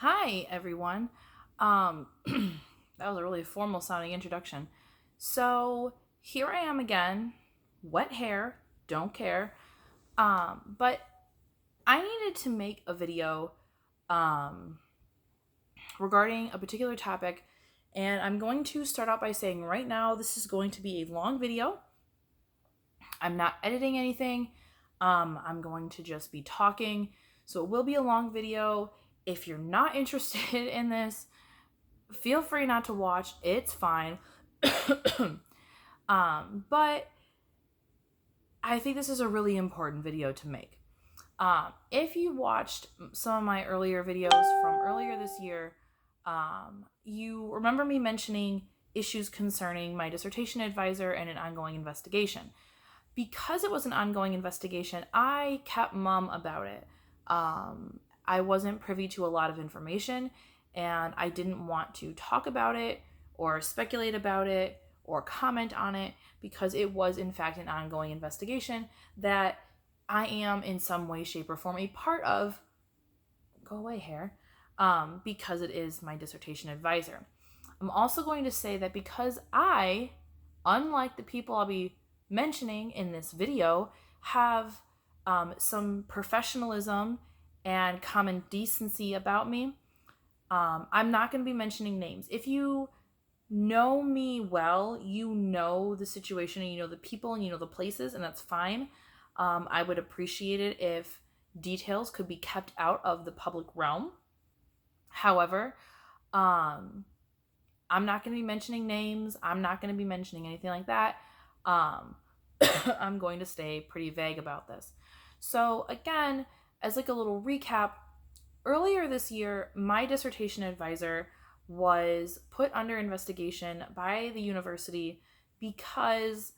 Hi, everyone. Um, that was a really formal sounding introduction. So here I am again, wet hair, don't care. But I needed to make a video um, regarding a particular topic, and I'm going to start out by saying right now this is going to be a long video. I'm not editing anything. I'm going to just be talking, so it will be a long video. If you're not interested in this, feel free not to watch. It's fine. But I think this is a really important video to make. If you watched some of my earlier videos from earlier this year, you remember me mentioning issues concerning my dissertation advisor and an ongoing investigation. Because it was an ongoing investigation, I kept mum about it. I wasn't privy to a lot of information, and I didn't want to talk about it or speculate about it or comment on it because it was in fact an ongoing investigation that I am in some way, shape, or form a part of. Go away, hair. Because it is my dissertation advisor. I'm also going to say that because I, unlike the people I'll be mentioning in this video, have some professionalism and common decency about me, I'm not going to be mentioning names. If you know me well, you know the situation and you know the people and you know the places, and that's fine. I would appreciate it if details could be kept out of the public realm. However, I'm not going to be mentioning names. I'm not going to be mentioning anything like that. I'm going to stay pretty vague about this. So again, as like a little recap, earlier this year, my dissertation advisor was put under investigation by the university because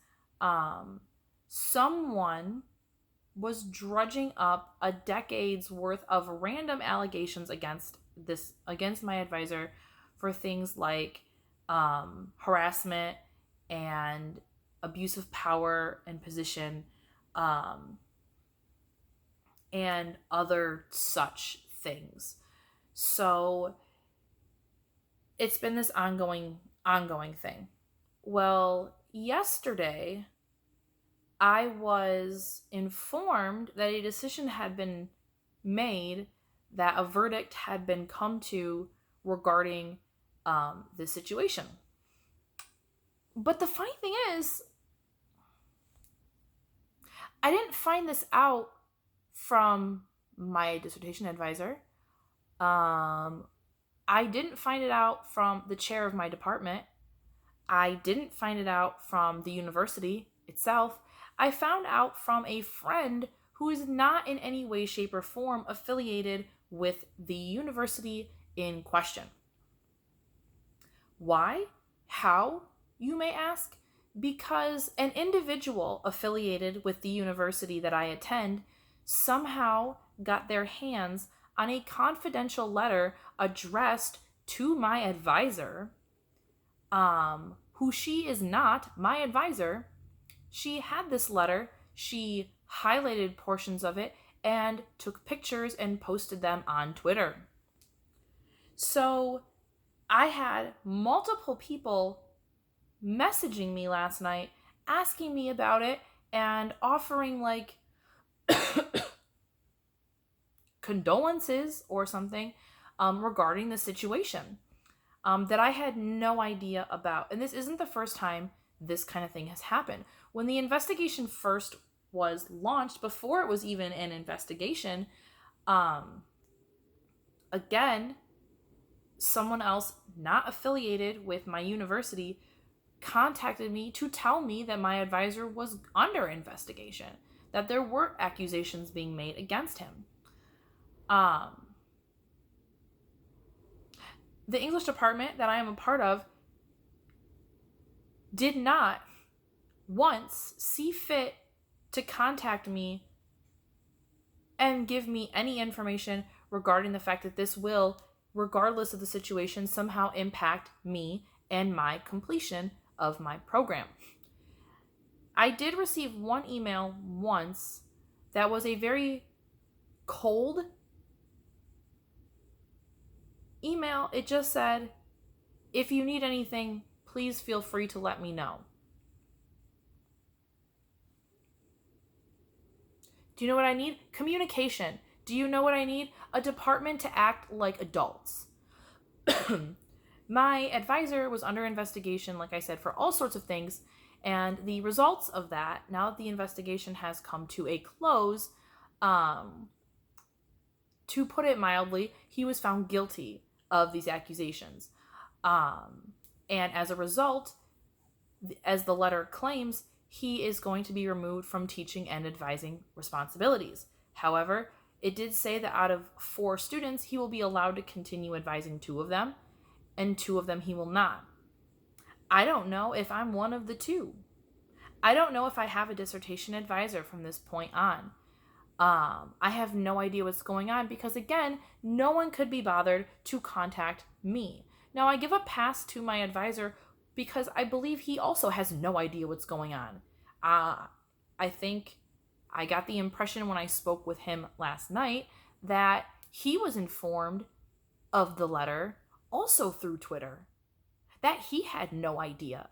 someone was drudging up a decade's worth of random allegations against my advisor for things like harassment and abuse of power and position, and other such things. So it's been this ongoing thing. Well, yesterday I was informed that a decision had been made, that a verdict had been come to regarding this situation. But the funny thing is, I didn't find this out from my dissertation advisor. I didn't find it out from the chair of my department. I didn't find it out from the university itself. I found out from a friend who is not in any way, shape, or form affiliated with the university in question. Why? How? You may ask. Because an individual affiliated with the university that I attend somehow got their hands on a confidential letter addressed to my advisor, who she is not my advisor. She had this letter, she highlighted portions of it, and took pictures and posted them on Twitter. So I had multiple people messaging me last night, asking me about it, and offering like condolences or something regarding the situation that I had no idea about. And this isn't the first time this kind of thing has happened. When the investigation first was launched, before it was even an investigation, again, someone else not affiliated with my university contacted me to tell me that my advisor was under investigation, that there were accusations being made against him. The English department that I am a part of did not once see fit to contact me and give me any information regarding the fact that this will, regardless of the situation, somehow impact me and my completion of my program. I did receive one email once that was a very cold email, it just said, if you need anything, please feel free to let me know. Do you know what I need? Communication. Do you know what I need? A department to act like adults. My advisor was under investigation, like I said, for all sorts of things. And the results of that, now that the investigation has come to a close, to put it mildly, he was found guilty of these accusations. And as a result, as the letter claims, he is going to be removed from teaching and advising responsibilities. However, it did say that out of 4 students, he will be allowed to continue advising 2 of them, and 2 of them he will not. I don't know if I'm one of the 2. I don't know if I have a dissertation advisor from this point on. I have no idea what's going on because, again, no one could be bothered to contact me. Now, I give a pass to my advisor because I believe he also has no idea what's going on. I think I got the impression when I spoke with him last night that he was informed of the letter also through Twitter, that he had no idea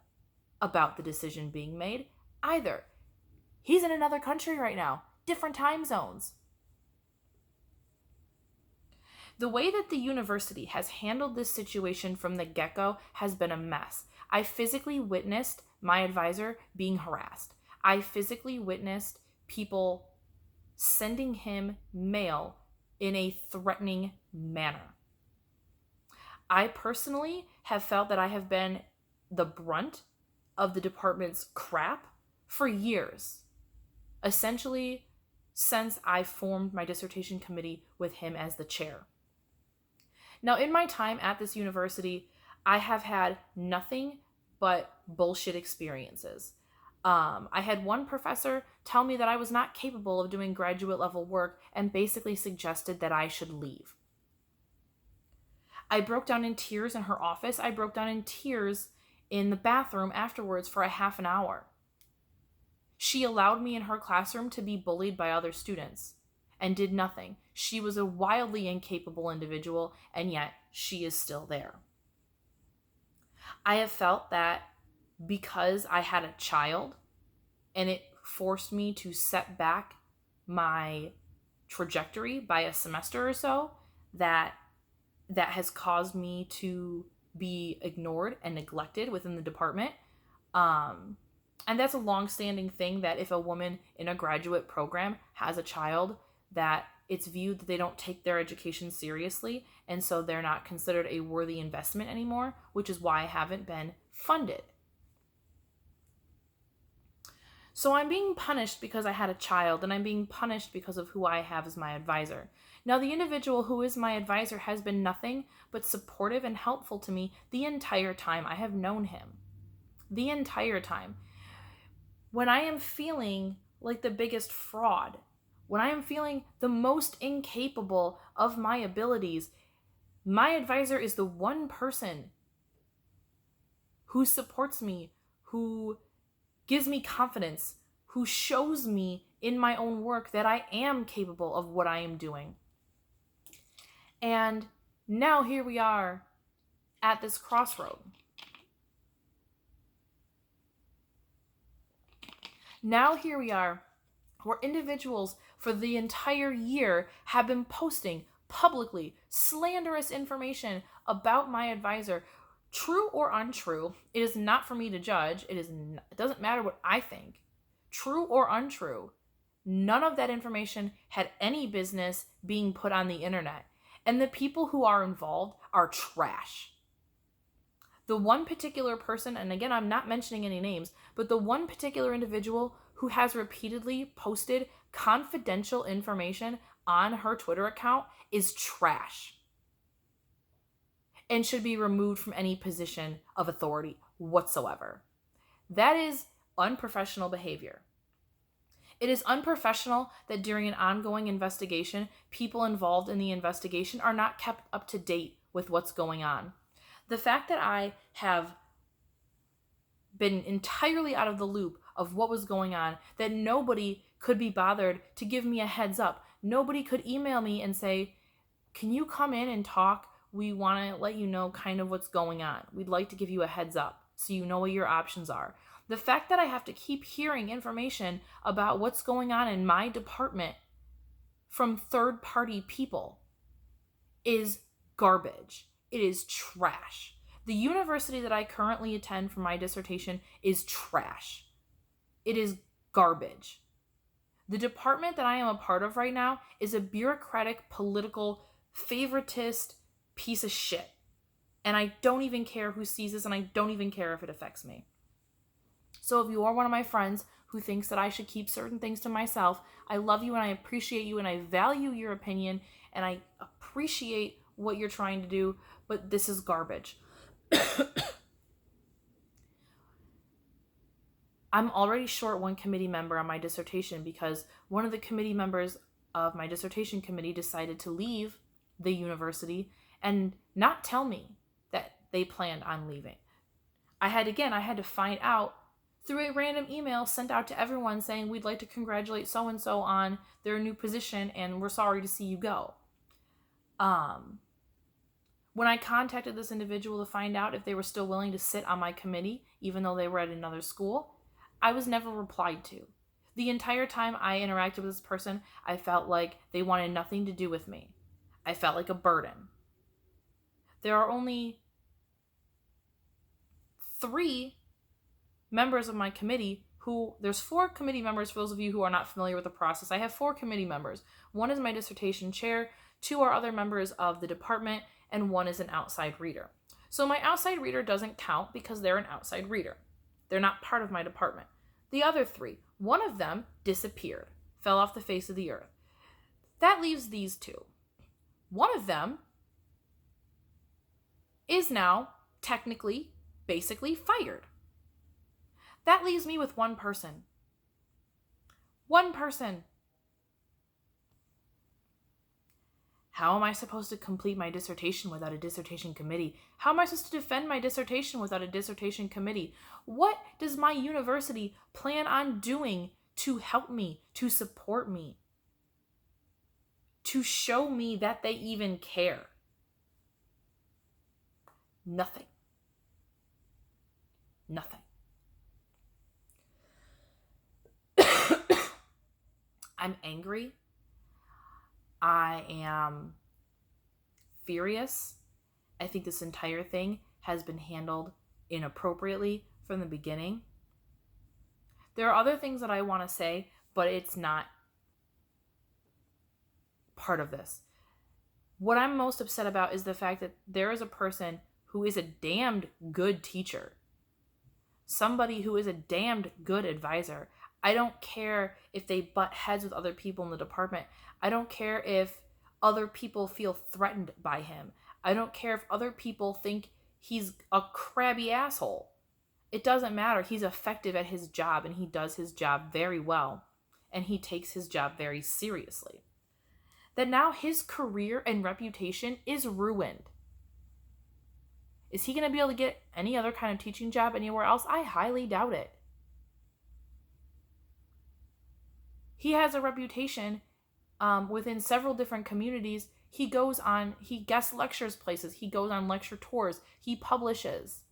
about the decision being made either. He's in another country right now, different time zones. The way that the university has handled this situation from the get-go has been a mess. I physically witnessed my advisor being harassed. I physically witnessed people sending him mail in a threatening manner. I personally have felt that I have been the brunt of the department's crap for years, essentially since I formed my dissertation committee with him as the chair. Now, in my time at this university, I have had nothing but bullshit experiences. I had one professor tell me that I was not capable of doing graduate level work and basically suggested that I should leave. I broke down in tears in her office. I broke down in tears in the bathroom afterwards for a half an hour. She allowed me in her classroom to be bullied by other students and did nothing. She was a wildly incapable individual, and yet she is still there. I have felt that because I had a child and it forced me to set back my trajectory by a semester or so, that has caused me to be ignored and neglected within the department. And that's a long-standing thing, that if a woman in a graduate program has a child, that it's viewed that they don't take their education seriously, and so they're not considered a worthy investment anymore, which is why I haven't been funded. So I'm being punished because I had a child, and I'm being punished because of who I have as my advisor. Now, the individual who is my advisor has been nothing but supportive and helpful to me the entire time I have known him. The entire time. When I am feeling like the biggest fraud, when I am feeling the most incapable of my abilities, my advisor is the one person who supports me, who gives me confidence, who shows me in my own work that I am capable of what I am doing. And now here we are at this crossroad. Now here we are, where individuals for the entire year have been posting publicly slanderous information about my advisor, true or untrue. It is not for me to judge. It doesn't matter what I think, true or untrue. None of that information had any business being put on the internet, and the people who are involved are trash. The one particular person, and again, I'm not mentioning any names, but the one particular individual who has repeatedly posted confidential information on her Twitter account is trash and should be removed from any position of authority whatsoever. That is unprofessional behavior. It is unprofessional that during an ongoing investigation, people involved in the investigation are not kept up to date with what's going on. The fact that I have been entirely out of the loop of what was going on, that nobody could be bothered to give me a heads up. Nobody could email me and say, can you come in and talk We want to let you know kind of what's going on. We'd like to give you a heads up so you know what your options are. The fact that I have to keep hearing information about what's going on in my department from third-party people is garbage. It is trash. The university that I currently attend for my dissertation is trash. It is garbage. The department that I am a part of right now is a bureaucratic, political, favoritist piece of shit. And I don't even care who sees this, and I don't even care if it affects me. So if you are one of my friends who thinks that I should keep certain things to myself, I love you and I appreciate you and I value your opinion and I appreciate what you're trying to do, but this is garbage. I'm already short one committee member on my dissertation because one of the committee members of my dissertation committee decided to leave the university and not tell me that they planned on leaving. I had to find out through a random email sent out to everyone saying, we'd like to congratulate so-and-so on their new position and we're sorry to see you go. When I contacted this individual to find out if they were still willing to sit on my committee, even though they were at another school, I was never replied to. The entire time I interacted with this person, I felt like they wanted nothing to do with me. I felt like a burden. There are only 3 members of my committee there's 4 committee members for those of you who are not familiar with the process. I have 4 committee members. 1 is my dissertation chair, 2 are other members of the department, and 1 is an outside reader. So my outside reader doesn't count because they're an outside reader. They're not part of my department. The other 3, 1 of them disappeared, fell off the face of the earth. That leaves these 2. 1 of them is now technically, basically fired. That leaves me with 1 person. 1 person. How am I supposed to complete my dissertation without a dissertation committee? How am I supposed to defend my dissertation without a dissertation committee? What does my university plan on doing to help me, to support me, to show me that they even care? Nothing. Nothing. I'm angry. I am furious. I think this entire thing has been handled inappropriately from the beginning. There are other things that I want to say, but it's not part of this. What I'm most upset about is the fact that there is a person who is a damned good teacher. Somebody who is a damned good advisor. I don't care if they butt heads with other people in the department. I don't care if other people feel threatened by him. I don't care if other people think he's a crabby asshole. It doesn't matter. He's effective at his job and he does his job very well. And he takes his job very seriously. That now his career and reputation is ruined. Is he going to be able to get any other kind of teaching job anywhere else? I highly doubt it. He has a reputation within several different communities. He guest lectures places. He goes on lecture tours. He publishes.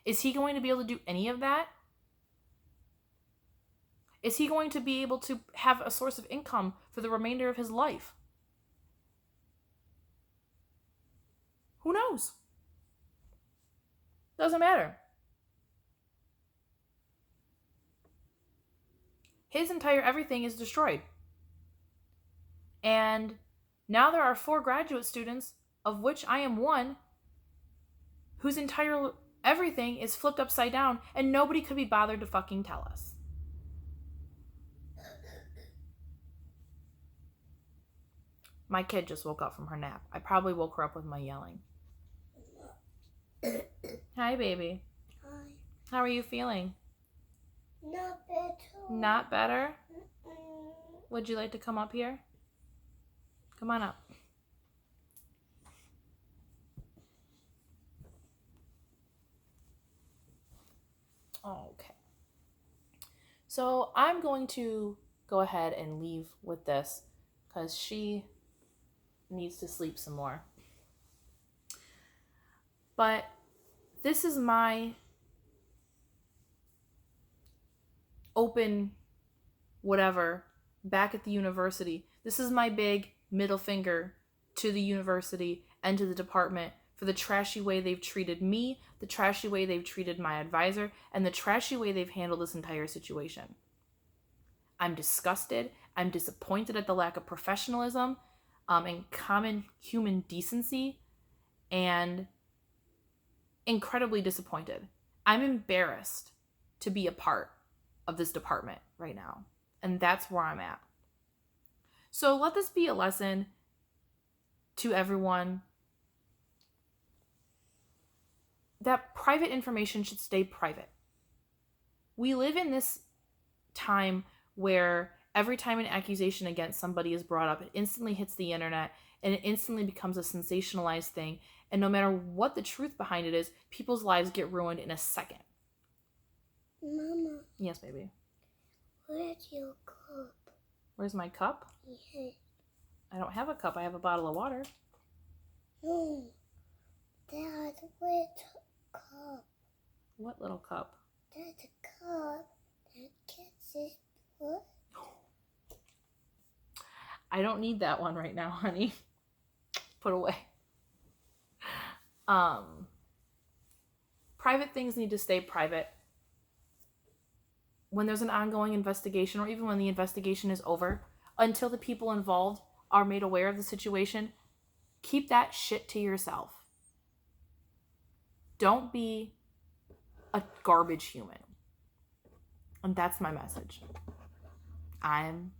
Is he going to be able to do any of that? Is he going to be able to have a source of income for the remainder of his life? Who knows? Doesn't matter. His entire everything is destroyed. And now there are 4 graduate students, of which I am one, whose entire everything is flipped upside down, and nobody could be bothered to fucking tell us. My kid just woke up from her nap. I probably woke her up with my yelling. Hi, baby. Hi. How are you feeling? Not better. Not better? Would you like to come up here? Come on up. Okay. So I'm going to go ahead and leave with this because she needs to sleep some more. But this is my open whatever back at the university. This is my big middle finger to the university and to the department for the trashy way they've treated me, the trashy way they've treated my advisor, and the trashy way they've handled this entire situation. I'm disgusted. I'm disappointed at the lack of professionalism and common human decency, and incredibly disappointed. I'm embarrassed to be a part of this department right now. And that's where I'm at. So let this be a lesson to everyone that private information should stay private. We live in this time where every time an accusation against somebody is brought up, it instantly hits the internet and it instantly becomes a sensationalized thing. And no matter what the truth behind it is, people's lives get ruined in a second. Mama. Yes, baby. Where's your cup? Where's my cup? Yes. I don't have a cup. I have a bottle of water. No. Dad, where's the cup? What little cup? There's a cup that kisses what? I don't need that one right now, honey. Put away. Private things need to stay private. When there's an ongoing investigation, or even when the investigation is over, until the people involved are made aware of the situation, keep that shit to yourself. Don't be a garbage human. And that's my message. I'm